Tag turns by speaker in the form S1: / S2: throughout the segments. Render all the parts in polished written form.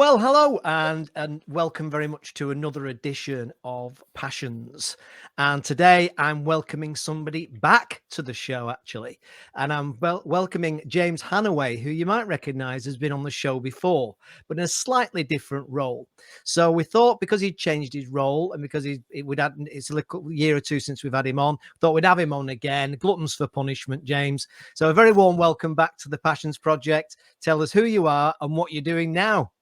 S1: Well, hello and welcome very much to another edition of Passions. And today I'm welcoming somebody back to the show, actually. And I'm welcoming James Hanaway, who you might recognize has been on the show before, but in a slightly different role. So we thought because he'd changed his role and because it's a year or two since we've had him on, thought we'd have him on again. Gluttons for punishment, James. So a very warm welcome back to the Passions Project. Tell us who you are and what you're doing now.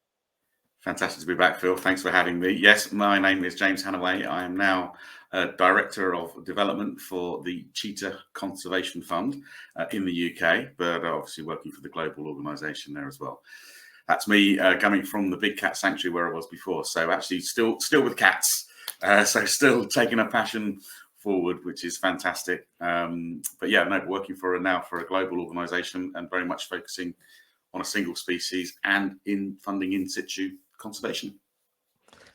S2: Fantastic to be back, Phil. Thanks for having me. Yes, my name is James Hanaway. I am now Director of Development for the Cheetah Conservation Fund in the UK, but obviously working for the global organisation there as well. That's me coming from the big cat sanctuary where I was before. So actually still with cats. So still taking a passion forward, which is fantastic. But yeah, no, working for a global organisation and very much focusing on a single species and in funding in situ conservation.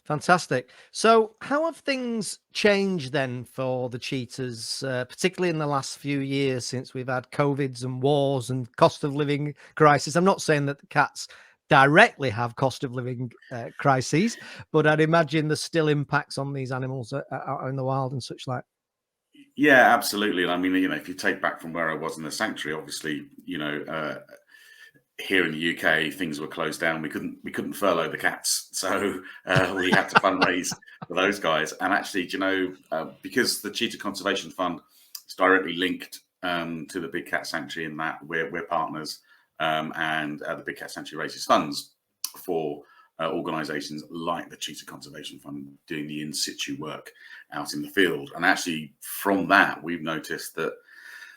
S1: Fantastic. So how have things changed then for the cheetahs, particularly in the last few years since we've had COVIDs and wars and cost of living crisis? I'm not saying that the cats directly have cost of living crises, but I'd imagine there's still impacts on these animals out in the wild and such like.
S2: Yeah, absolutely. I mean, if you take back from where I was in the sanctuary, obviously, here in the UK, things were closed down. We couldn't furlough the cats, so we had to fundraise for those guys. And actually, because the Cheetah Conservation Fund is directly linked to the Big Cat Sanctuary in that we're partners, and the Big Cat Sanctuary raises funds for organisations like the Cheetah Conservation Fund doing the in situ work out in the field. And actually, from that, we've noticed that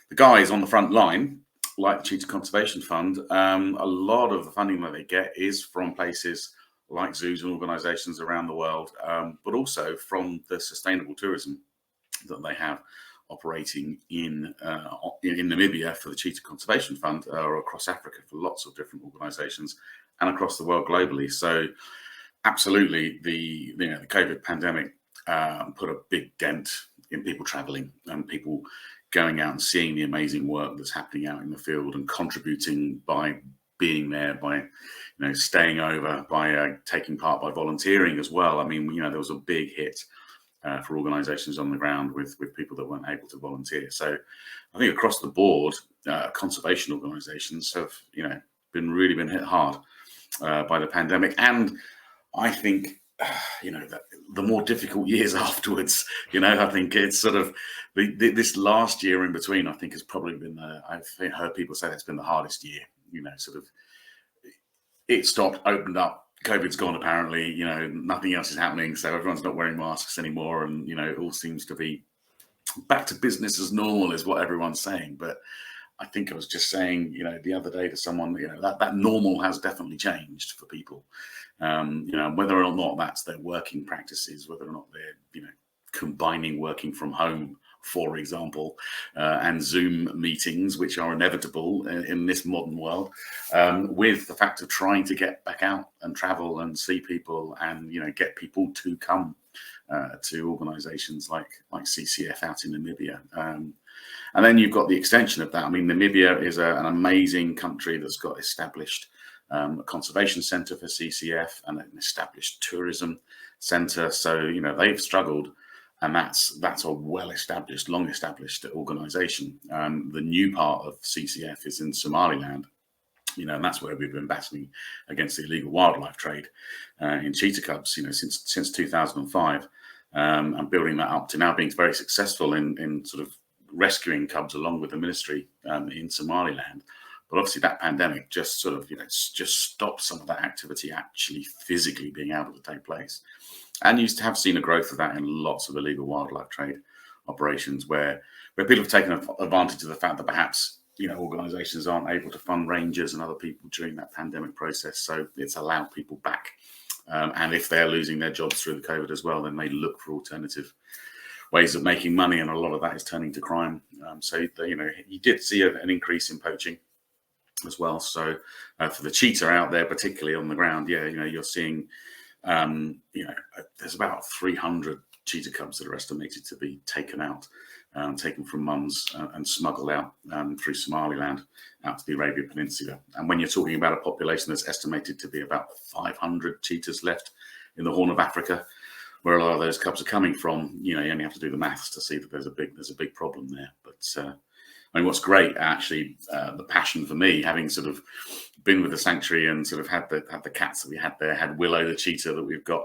S2: the guys on the front line, like the Cheetah Conservation Fund, a lot of the funding that they get is from places like zoos and organisations around the world, but also from the sustainable tourism that they have operating in Namibia for the Cheetah Conservation Fund, or across Africa for lots of different organisations, and across the world globally. So, absolutely, the COVID pandemic put a big dent in people travelling and people going out and seeing the amazing work that's happening out in the field and contributing by being there, by staying over, by taking part, by volunteering as well. I mean, there was a big hit for organisations on the ground with people that weren't able to volunteer. So I think across the board, conservation organisations have been hit hard by the pandemic, and I think that the more difficult years afterwards, I think it's sort of this last year in between, I think has probably been I've heard people say that's been the hardest year. Sort of it stopped, opened up, COVID's gone apparently, nothing else is happening, so everyone's not wearing masks anymore, and it all seems to be back to business as normal is what everyone's saying. But I think I was just saying, the other day to someone, that normal has definitely changed for people. Whether or not that's their working practices, whether or not they're, combining working from home, for example, and Zoom meetings, which are inevitable in this modern world, with the fact of trying to get back out and travel and see people and, get people to come to organisations like CCF out in Namibia. And then you've got the extension of that. I mean, Namibia is an amazing country that's got established a conservation centre for CCF and an established tourism centre. So, they've struggled, and that's a well-established, long-established organisation. The new part of CCF is in Somaliland, and that's where we've been battling against the illegal wildlife trade in cheetah cubs, since 2005, and building that up to now being very successful in sort of rescuing cubs along with the ministry in Somaliland. But obviously that pandemic just sort of, just stopped some of that activity actually physically being able to take place. And you have seen a growth of that in lots of illegal wildlife trade operations where people have taken advantage of the fact that perhaps, organisations aren't able to fund rangers and other people during that pandemic process. So it's allowed people back. And if they're losing their jobs through the COVID as well, then they look for alternative ways of making money, and a lot of that is turning to crime. So you did see an increase in poaching as well. So for the cheetah out there, particularly on the ground, you're seeing, there's about 300 cheetah cubs that are estimated to be taken out taken from mums and smuggled out through Somaliland out to the Arabian Peninsula. And when you're talking about a population that's estimated to be about 500 cheetahs left in the Horn of Africa, where a lot of those cubs are coming from, you only have to do the maths to see that there's a big problem there. But I mean, what's great, actually, the passion for me, having sort of been with the sanctuary and sort of had the cats that we had there, had Willow the cheetah that we've got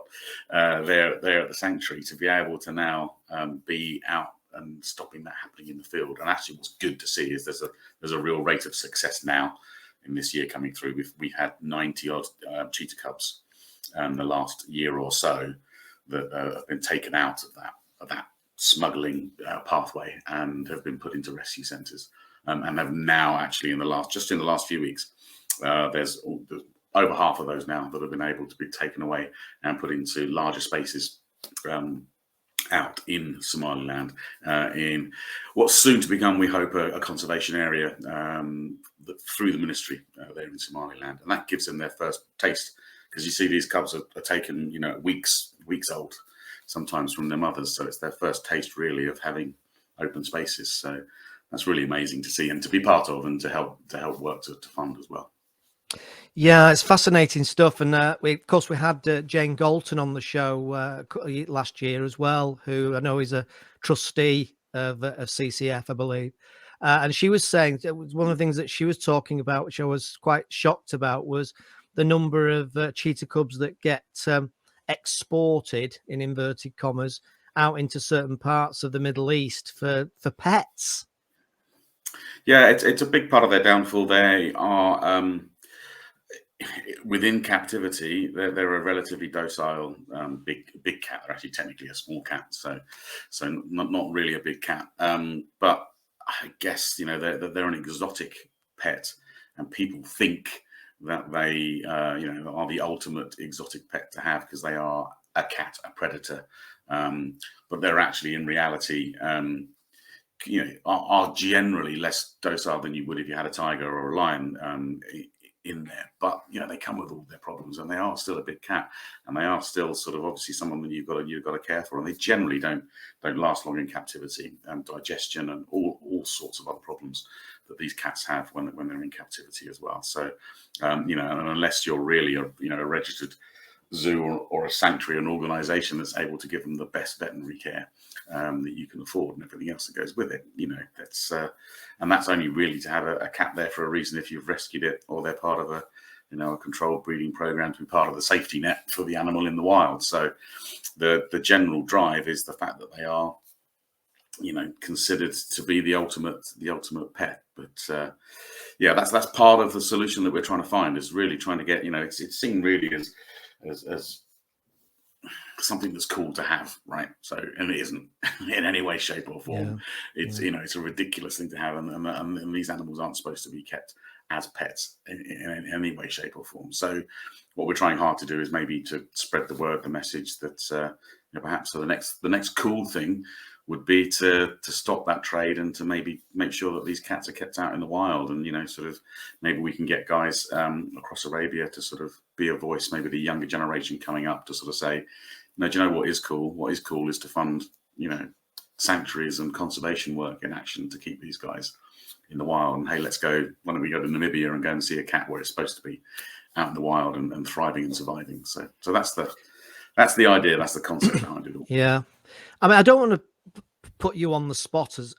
S2: there at the sanctuary, to be able to now be out and stopping that happening in the field. And actually, what's good to see is there's a real rate of success now in this year coming through. We've had 90 odd cheetah cubs the last year or so that have been taken out of that smuggling pathway and have been put into rescue centres, and have now actually in the last few weeks there's over half of those now that have been able to be taken away and put into larger spaces out in Somaliland, in what's soon to become, we hope, a conservation area through the ministry there in Somaliland. And that gives them their first taste, because you see these cubs are taken weeks old sometimes from their mothers, so it's their first taste really of having open spaces. So that's really amazing to see and to be part of, and to help work to fund as well.
S1: Yeah, it's fascinating stuff. And we had Jane Galton on the show last year as well, who I know is a trustee of CCF, I believe. And she was saying, one of the things that she was talking about, which I was quite shocked about, was the number of cheetah cubs that get exported, in inverted commas, out into certain parts of the Middle East for pets.
S2: Yeah, it's a big part of their downfall. They are within captivity. They're a relatively docile big cat. They're actually technically a small cat, so not really a big cat. But I guess they're an exotic pet, and people think that they are the ultimate exotic pet to have because they are a cat, a predator. But they're actually, in reality, are generally less docile than you would if you had a tiger or a lion in there. But they come with all their problems, and they are still a big cat, and they are still sort of obviously someone that you've got to care for. And they generally don't last long in captivity, and digestion and all sorts of other problems that these cats have when they're in captivity as well. So and unless you're really a registered zoo or a sanctuary, an organization that's able to give them the best veterinary care that you can afford, and everything else that goes with it, that's and that's only really to have a cat there for a reason if you've rescued it, or they're part of a controlled breeding program to be part of the safety net for the animal in the wild. So the general drive is the fact that they are considered to be the ultimate pet. But that's part of the solution that we're trying to find, is really trying to get it's seen really as something that's cool to have, right? So, and it isn't in any way, shape, or form. It's it's a ridiculous thing to have, and these animals aren't supposed to be kept as pets in any way, shape, or form. So, what we're trying hard to do is maybe to spread the word, the message that perhaps the next cool thing would be to stop that trade, and to maybe make sure that these cats are kept out in the wild. And sort of maybe we can get guys across Arabia to sort of be a voice, maybe the younger generation coming up, to sort of say, do you know what is cool? What is cool is to fund sanctuaries and conservation work in action to keep these guys in the wild. And hey, why don't we go to Namibia and go and see a cat where it's supposed to be, out in the wild and thriving and surviving. So that's the idea, that's the concept behind it all.
S1: Yeah, I mean, I don't want to put you on the spot, as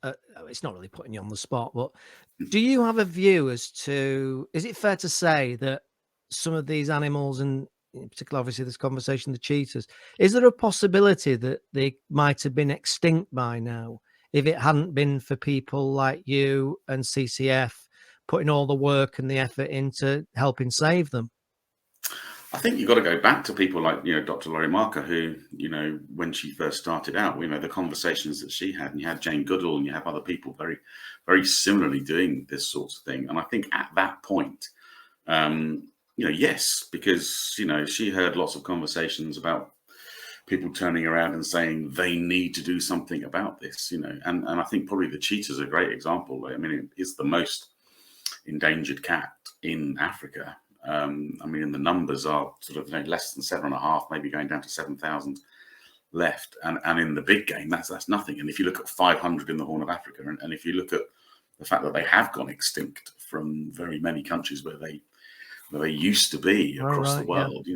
S1: it's not really putting you on the spot, but do you have a view as to, is it fair to say that some of these animals, and in particular obviously this conversation, the cheetahs, is there a possibility that they might have been extinct by now if it hadn't been for people like you and CCF putting all the work and the effort into helping save them?
S2: I think you've got to go back to people like Dr. Laurie Marker, who when she first started out, the conversations that she had, and you had Jane Goodall, and you have other people very, very similarly doing this sort of thing. And I think at that point, yes, because she heard lots of conversations about people turning around and saying they need to do something about this, and I think probably the cheetah's a great example. I mean, it's the most endangered cat in Africa. I mean, the numbers are sort of less than 7.5, maybe going down to 7,000 left, and in the big game, that's nothing. And if you look at 500 in the Horn of Africa, and if you look at the fact that they have gone extinct from very many countries where they used to be across the world,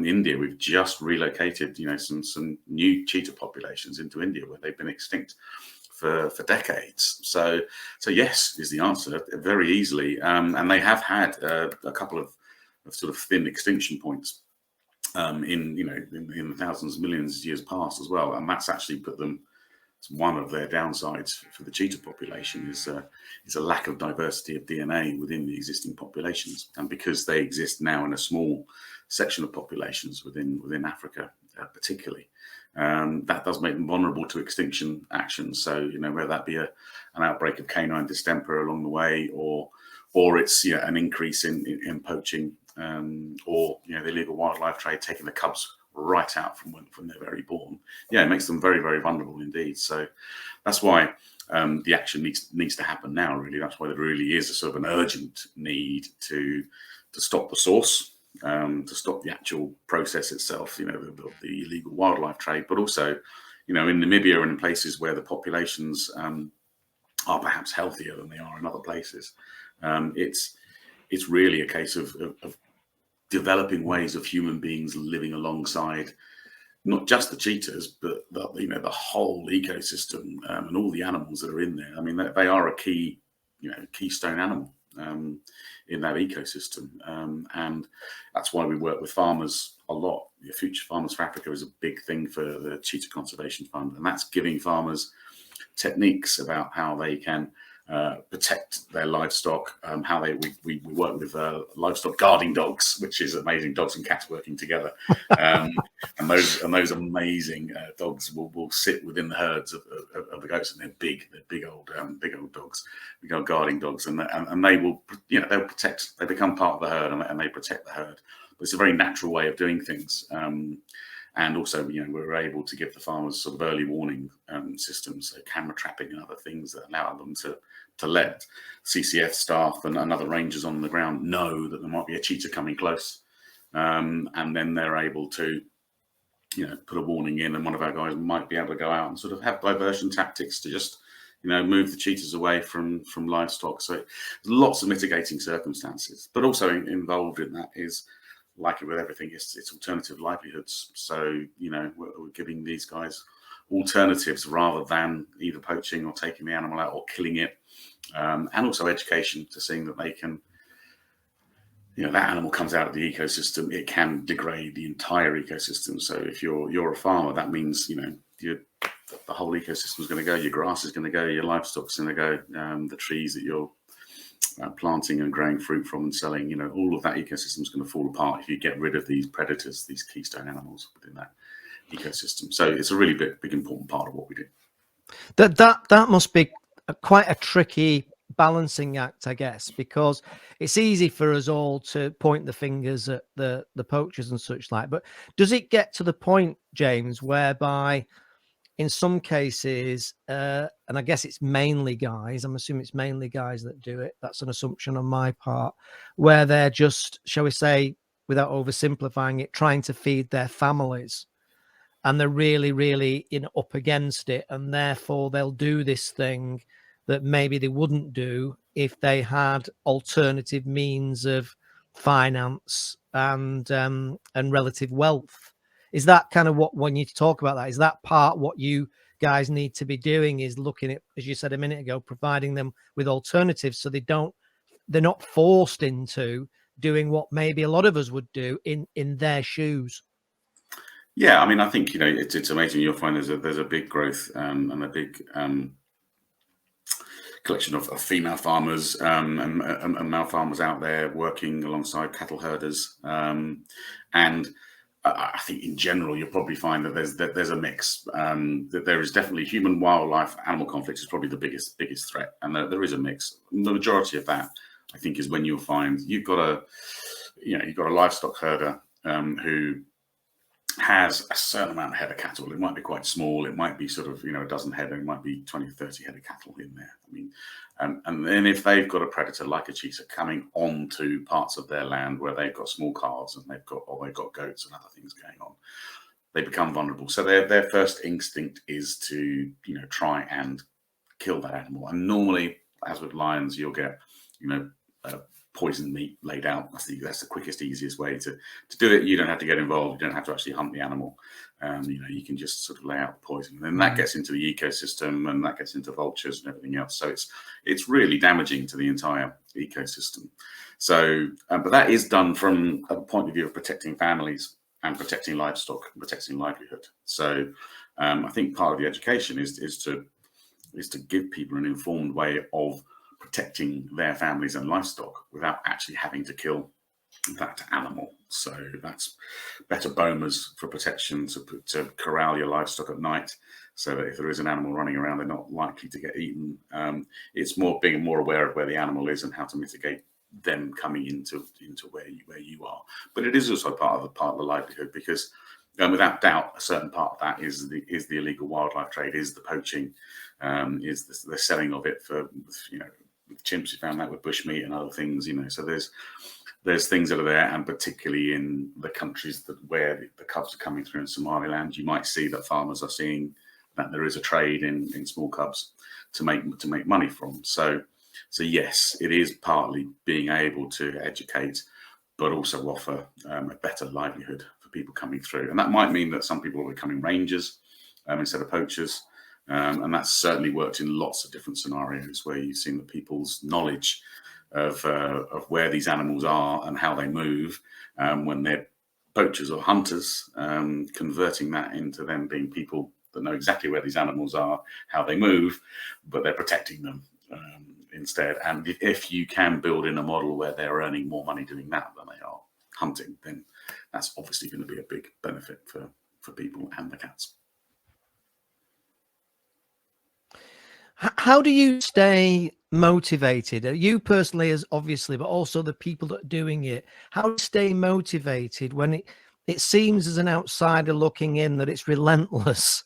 S2: India, we've just relocated, some new cheetah populations into India where they've been extinct for decades. So yes is the answer, very easily. And they have had a couple of sort of thin extinction points in the thousands, millions of years past as well. And that's actually put them, it's one of their downsides for the cheetah population is a lack of diversity of DNA within the existing populations. And because they exist now in a small section of populations within Africa, particularly, that does make them vulnerable to extinction actions. So, whether that be an outbreak of canine distemper along the way, or it's an increase in poaching, or the illegal wildlife trade taking the cubs right out from they're very born. It makes them very, very vulnerable indeed. So that's why the action needs to happen now, really. That's why there really is a sort of an urgent need to stop the source, to stop the actual process itself, the illegal wildlife trade, but also, in Namibia and in places where the populations are perhaps healthier than they are in other places. It's really a case of developing ways of human beings living alongside not just the cheetahs, but the whole ecosystem, and all the animals that are in there. I mean, they are a keystone animal in that ecosystem, and that's why we work with farmers a lot. Future Farmers for Africa is a big thing for the Cheetah Conservation Fund, and that's giving farmers techniques about how they can protect their livestock, how we work with livestock guarding dogs, which is amazing, dogs and cats working together, and those amazing dogs will sit within the herds of the goats, and they're big old dogs, big old guarding dogs, and they will they'll protect, they become part of the herd, and they protect the herd. But it's a very natural way of doing things. And also, we're able to give the farmers sort of early warning systems, so camera trapping and other things that allow them to let CCF staff and other rangers on the ground know that there might be a cheetah coming close. And then they're able to, put a warning in, and one of our guys might be able to go out and sort of have diversion tactics to just, move the cheetahs away from livestock. So there's lots of mitigating circumstances, but also involved in that is, like with everything, it's alternative livelihoods. So, we're giving these guys alternatives rather than either poaching or taking the animal out or killing it. And also education to seeing that they can, that animal comes out of the ecosystem, it can degrade the entire ecosystem. So if you're a farmer, that means, the whole ecosystem is going to go, your grass is going to go, your livestock's going to go, the trees that you're planting and growing fruit from and selling, all of that ecosystem is going to fall apart if you get rid of these predators, these keystone animals within that ecosystem. So it's a really big important part of what we do.
S1: That must be quite a tricky balancing act, I guess, because it's easy for us all to point the fingers at the poachers and such like, but does it get to the point, James, whereby in some cases, and I guess it's mainly guys, I'm assuming it's mainly guys that do it, that's an assumption on my part, where they're just, shall we say, without oversimplifying it, trying to feed their families, and they're really, really up against it, and therefore they'll do this thing that maybe they wouldn't do if they had alternative means of finance and relative wealth. Is that kind of what, when you talk about that, is that part what you guys need to be doing, is looking at, as you said a minute ago, providing them with alternatives so they're not forced into doing what maybe a lot of us would do in their shoes?
S2: Yeah, I mean, I think, it's amazing. You'll find there's a big growth and a big collection of female farmers and male farmers out there working alongside cattle herders. And I think in general, you'll probably find that there's a mix. That there is definitely human wildlife animal conflict is probably the biggest threat, and there is a mix. The majority of that, I think, is when you'll find you've got a livestock herder who has a certain amount of head of cattle. It might be quite small. It might be sort of, a dozen head. It might be 20, 30 head of cattle in there. I mean, and then if they've got a predator like a cheetah coming onto parts of their land where they've got small calves and they've got goats and other things going on, they become vulnerable. So their first instinct is to, try and kill that animal. And normally, as with lions, you'll get, poisoned meat laid out. That's the quickest, easiest way to do it. You don't have to get involved. You don't have to actually hunt the animal. You can just sort of lay out the poison, and then that gets into the ecosystem, and that gets into vultures and everything else. So it's really damaging to the entire ecosystem. So, but that is done from a point of view of protecting families and protecting livestock and protecting livelihood. So, I think part of the education is to give people an informed way of protecting their families and livestock without actually having to kill that animal. So that's better bomas for protection, to corral your livestock at night, so that if there is an animal running around, they're not likely to get eaten. It's more being more aware of where the animal is and how to mitigate them coming into where you are. But it is also part of the livelihood, because without doubt, a certain part of that is the illegal wildlife trade, is the poaching, is the selling of it for, with chimps. We found that with bushmeat and other things, So there's things that are there, and particularly in the countries where the cubs are coming through in Somaliland, you might see that farmers are seeing that there is a trade in small cubs to make money from. So yes, it is partly being able to educate, but also offer a better livelihood for people coming through. And that might mean that some people are becoming rangers instead of poachers. And that's certainly worked in lots of different scenarios where you've seen the people's knowledge of where these animals are and how they move, when they're poachers or hunters, converting that into them being people that know exactly where these animals are, how they move, but they're protecting them instead. And if you can build in a model where they're earning more money doing that than they are hunting, then that's obviously going to be a big benefit for people and the cats.
S1: How do you stay motivated? You personally, as obviously, but also the people that are doing it. How do you stay motivated when it seems as an outsider looking in that it's relentless?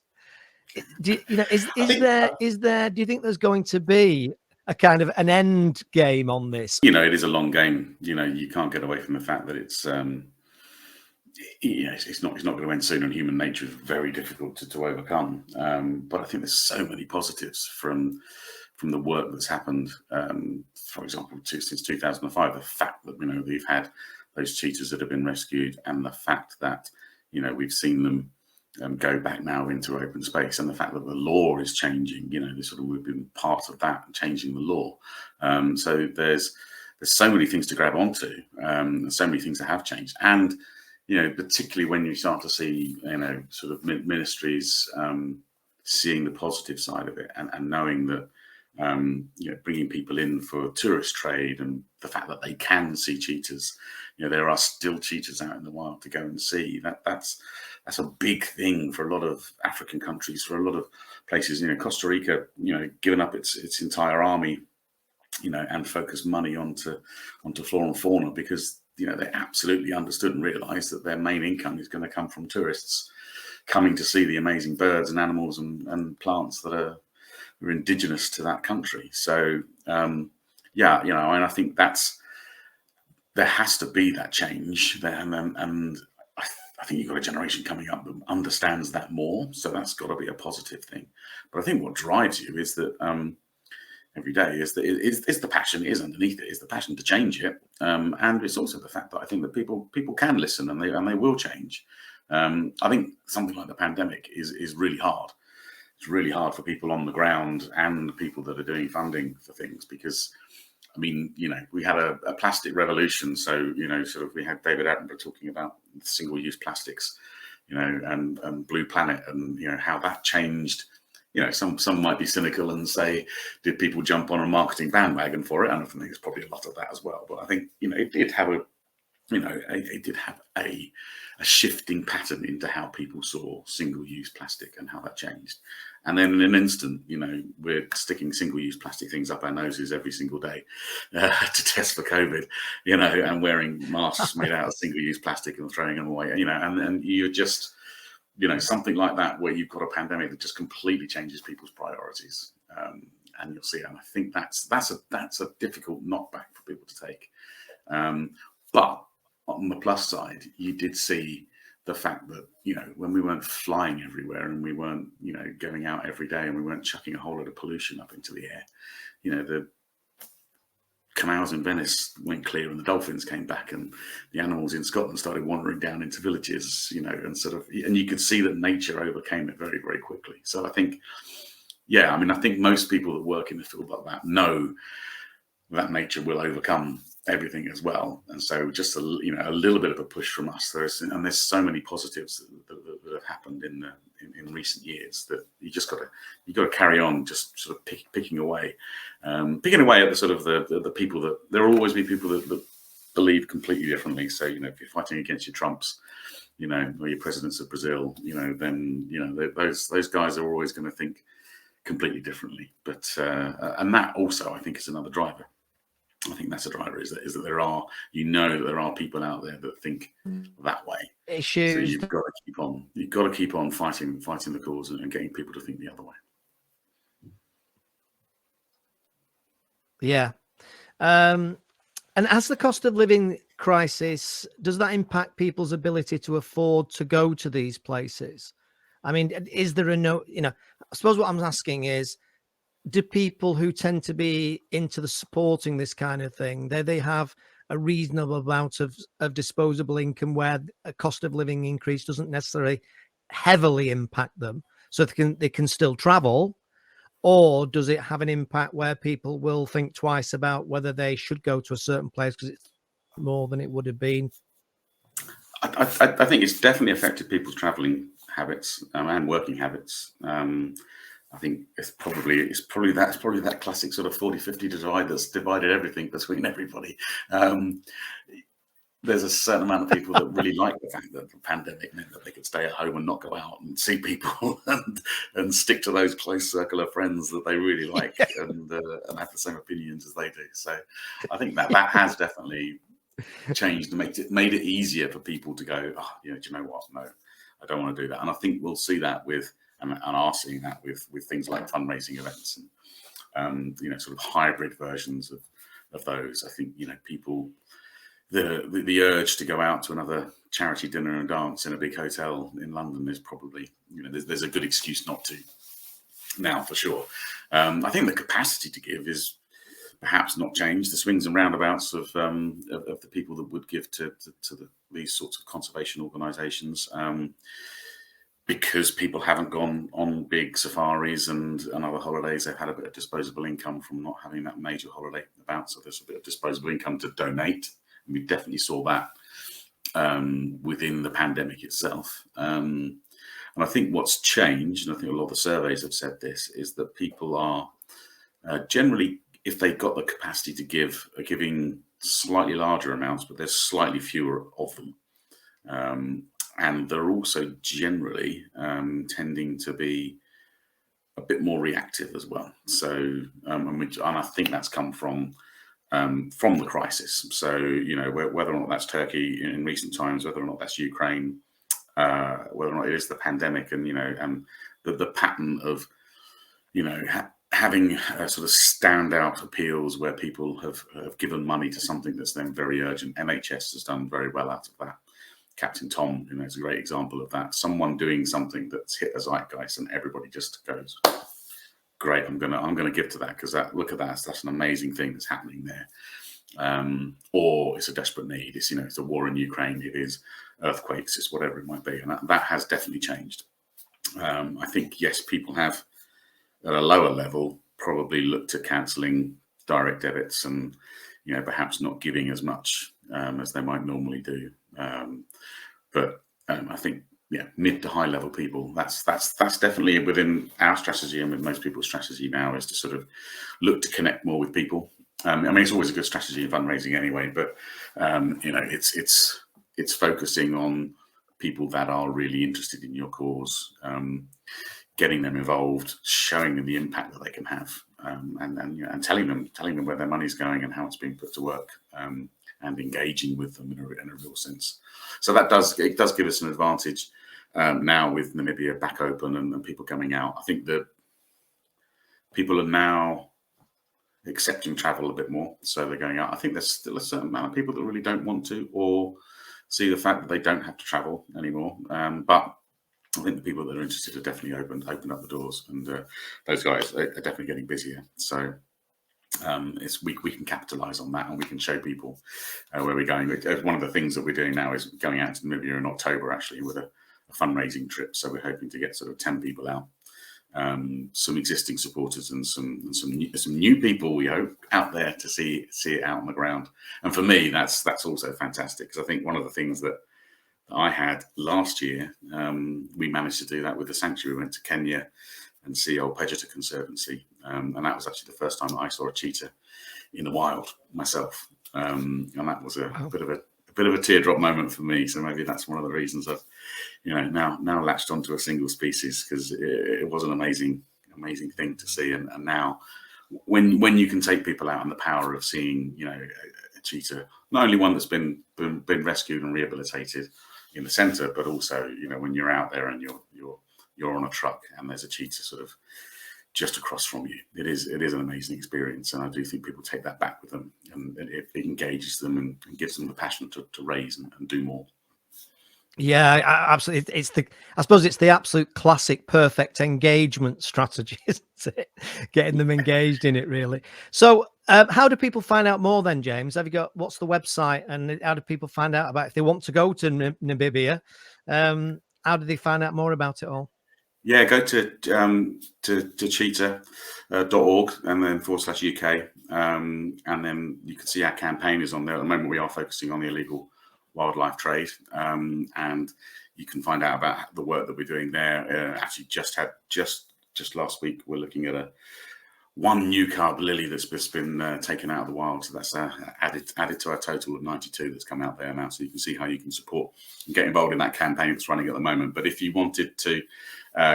S1: Do you think there's going to be a kind of an end game on this?
S2: It is a long game. You can't get away from the fact that it's it's not going to end soon, and human nature is very difficult to overcome. But I think there's so many positives from the work that's happened. For example, since 2005, the fact that we've had those cheetahs that have been rescued, and the fact that we've seen them go back now into open space, and the fact that the law is changing. We've been part of that, changing the law. So there's so many things to grab onto, so many things that have changed, and particularly when you start to see, sort of ministries seeing the positive side of it, and knowing that, bringing people in for tourist trade, and the fact that they can see cheetahs, there are still cheetahs out in the wild to go and see. That's a big thing for a lot of African countries, for a lot of places. Costa Rica, given up its entire army, and focused money onto flora and fauna, because they absolutely understood and realized that their main income is going to come from tourists coming to see the amazing birds and animals and plants that are indigenous to that country. So and I think there has to be that change there, and I think you've got a generation coming up that understands that more. So that's got to be a positive thing. But I think what drives you is that every day is the passion is underneath it, is the passion to change it, and it's also the fact that I think that people can listen, and they will change. I think something like the pandemic is really hard. It's really hard for people on the ground and people that are doing funding for things, because we had a plastic revolution. So we had David Attenborough talking about single-use plastics, and Blue Planet, and how that changed. Some might be cynical and say, did people jump on a marketing bandwagon for it? And I think there's probably a lot of that as well. But I think it did have a shifting pattern into how people saw single-use plastic and how that changed. And then in an instant, we're sticking single-use plastic things up our noses every single day to test for COVID, and wearing masks made out of single-use plastic and throwing them away, and you're just. Something like that, where you've got a pandemic that just completely changes people's priorities, and you'll see. And I think that's a difficult knockback for people to take. But on the plus side, you did see the fact that, you know, when we weren't flying everywhere and we weren't, you know, going out every day and we weren't chucking a whole lot of pollution up into the air, you know, the canals in Venice went clear and the dolphins came back and the animals in Scotland started wandering down into villages, you know, and sort of, and you could see that nature overcame it very, very quickly. So I think, yeah, I mean, I think most people that work in the field like that know that nature will overcome everything as well. And so just a little bit of a push from us. There's so many positives that have happened in recent years that you got to carry on, just sort of picking away at the sort of the people that there will always be people that believe completely differently. So, you know, if you're fighting against your Trumps, you know, or your presidents of Brazil, you know, then, you know, those guys are always going to think completely differently. But and that also, I think, is another driver. I think that's a driver, is that there are, you know, that there are people out there that think that way.
S1: Issues.
S2: So you've got to keep on fighting the cause and getting people to think the other way.
S1: Yeah. And as the cost of living crisis, does that impact people's ability to afford to go to these places? I mean, is there I suppose what I'm asking is, do people who tend to be into the supporting this kind of thing, they have a reasonable amount of disposable income where a cost of living increase doesn't necessarily heavily impact them, so they can still travel? Or does it have an impact where people will think twice about whether they should go to a certain place because it's more than it would have been?
S2: I think it's definitely affected people's travelling habits and working habits. I think it's probably that classic sort of 40-50 divide that's divided everything between everybody. There's a certain amount of people that really like the fact that the pandemic meant that they could stay at home and not go out and see people and stick to those close circle of friends that they really like and have the same opinions as they do. So I think that has definitely changed and made it easier for people to go, oh, you know, do you know what? No, I don't want to do that. And I think we'll see that and are seeing that with things like fundraising events and you know, sort of hybrid versions of those. I think, you know, people, the urge to go out to another charity dinner and dance in a big hotel in London is probably, you know, there's a good excuse not to now, for sure. I think the capacity to give is perhaps not changed. The swings and roundabouts of the people that would give to these sorts of conservation organisations, because people haven't gone on big safaris and other holidays. They've had a bit of disposable income from not having that major holiday about. So there's a bit of disposable income to donate. And we definitely saw that within the pandemic itself. And I think what's changed, and I think a lot of the surveys have said this, is that people are generally, if they've got the capacity to give, are giving slightly larger amounts, but there's slightly fewer of them. And they're also generally tending to be a bit more reactive as well. So, and I think that's come from the crisis. So, you know, whether or not that's Turkey in recent times, whether or not that's Ukraine, whether or not it is the pandemic, and, you know, and the pattern of, you know, having sort of standout appeals where people have given money to something that's then very urgent. NHS has done very well out of that. Captain Tom, you know, is a great example of that. Someone doing something that's hit a zeitgeist and everybody just goes, great, I'm gonna give to that because look at that, that's an amazing thing that's happening there. Or it's a desperate need. It's, you know, it's a war in Ukraine. It is earthquakes. It's whatever it might be, and that has definitely changed. I think, yes, people have at a lower level probably looked at cancelling direct debits and, you know, perhaps not giving as much as they might normally do. But I think, yeah, mid to high level people, that's definitely within our strategy and with most people's strategy now, is to sort of look to connect more with people. I mean, it's always a good strategy in fundraising anyway, but you know, it's focusing on people that are really interested in your cause, getting them involved, showing them the impact that they can have, and you know, and telling them where their money's going and how it's being put to work, and engaging with them in a real sense. So it does give us an advantage now with Namibia back open and people coming out. I think that people are now accepting travel a bit more, so they're going out. I think there's still a certain amount of people that really don't want to, or see the fact that they don't have to travel anymore. But I think the people that are interested are definitely opened up the doors, and those guys are definitely getting busier. So we can capitalize on that, and we can show people where we're going. One of the things that we're doing now is going out to Namibia in October, actually, with a fundraising trip. So we're hoping to get sort of 10 people out, some existing supporters and some new people, we hope, out there to see it out on the ground. And for me, that's also fantastic, because I think one of the things that I had last year, we managed to do that with the sanctuary. We went to Kenya and see old Cheetah Conservancy, and that was actually the first time I saw a cheetah in the wild myself, and that was a bit of a teardrop moment for me. So maybe that's one of the reasons I've now latched onto a single species, because it was an amazing thing to see. And now when you can take people out, and the power of seeing a cheetah, not only one that's been rescued and rehabilitated in the centre, but also when you're out there and you're on a truck and there's a cheetah sort of just across from you, it is an amazing experience. And I do think people take that back with them, and it engages them and gives them the passion to raise and do more.
S1: Yeah, absolutely. I suppose it's the absolute classic perfect engagement strategy, isn't it? Getting them engaged in it, really. So how do people find out more then, James? What's the website, and how do people find out about, if they want to go to Namibia, how do they find out more about it all?
S2: Yeah, go to cheetah.org and then /UK, and then you can see our campaign is on there. At the moment, we are focusing on the illegal wildlife trade, and you can find out about the work that we're doing there. Actually, just last week, we're looking at one new carb lily that's just been taken out of the wild. So that's added to our total of 92 that's come out there now. So you can see how you can support and get involved in that campaign that's running at the moment. But if you wanted to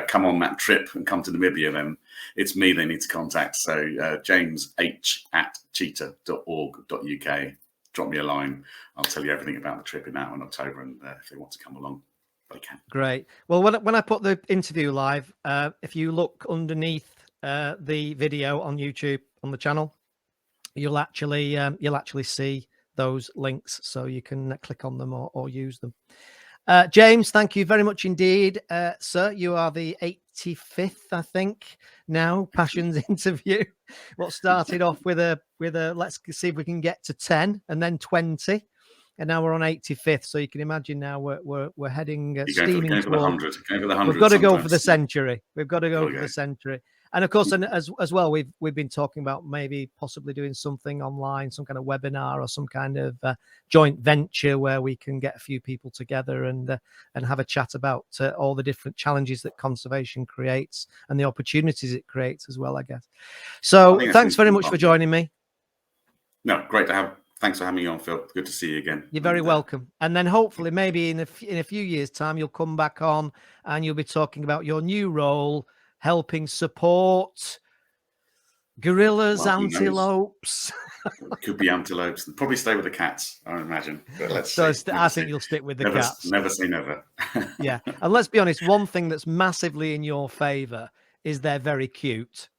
S2: come on that trip and come to Namibia, then it's me they need to contact. So James H@cheetah.org.uk. Drop me a line. I'll tell you everything about the trip in October, and if they want to come along, they can.
S1: Great. Well, when I put the interview live, if you look underneath the video on YouTube on the channel, you'll actually see those links, so you can click on them or use them. James, thank you very much indeed, sir. You are the 85th, I think, now Passions interview. What started off with a let's see if we can get to 10, and then 20, and now we're on 85th. So you can imagine now we're heading steaming
S2: going for the 100.
S1: We've got to go for the century. We've got to go for the century. And of course, and as well, we've been talking about maybe possibly doing something online, some kind of webinar or some kind of joint venture where we can get a few people together and have a chat about all the different challenges that conservation creates and the opportunities it creates as well, I guess. So thanks very much for joining me.
S2: No, great to have. Thanks for having me on, Phil. Good to see you again.
S1: You're very welcome. And then hopefully maybe in a few years' time, you'll come back on and you'll be talking about your new role, helping support gorillas, antelopes.
S2: It could be antelopes. They'll probably stay with the cats, I imagine. But let's
S1: so
S2: see.
S1: I think you'll stick with the cats.
S2: Never say never.
S1: Yeah. And let's be honest, one thing that's massively in your favor is they're very cute.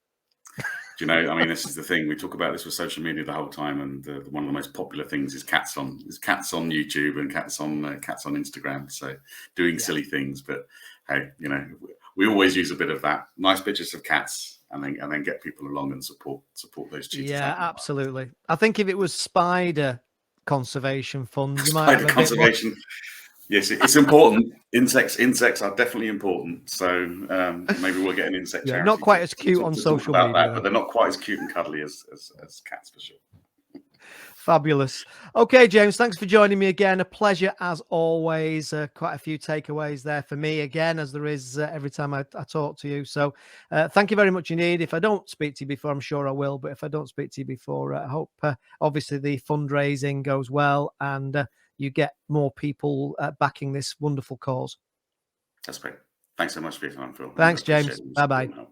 S2: Do you know, I mean, this is the thing. We talk about this with social media the whole time, and one of the most popular things is cats on YouTube and cats on Instagram. So doing silly things, but hey, we always use a bit of that. Nice pictures of cats, and then get people along and support those cheetahs.
S1: Yeah, absolutely. I think if it was Spider Conservation Fund, you might have conservation.
S2: Yes, it's important. Insects are definitely important. So maybe we'll get an insect charity.
S1: Not quite as cute on social media,
S2: but they're not quite as cute and cuddly as cats, for sure.
S1: Fabulous. Okay, James, thanks for joining me again. A pleasure as always. Quite a few takeaways there for me again, as there is every time I talk to you. So thank you very much indeed. If I don't speak to you before, I'm sure I will. But if I don't speak to you before, I hope obviously the fundraising goes well and you get more people backing this wonderful cause.
S2: That's great. Thanks so much for your time, Phil.
S1: Thanks, James. Bye-bye.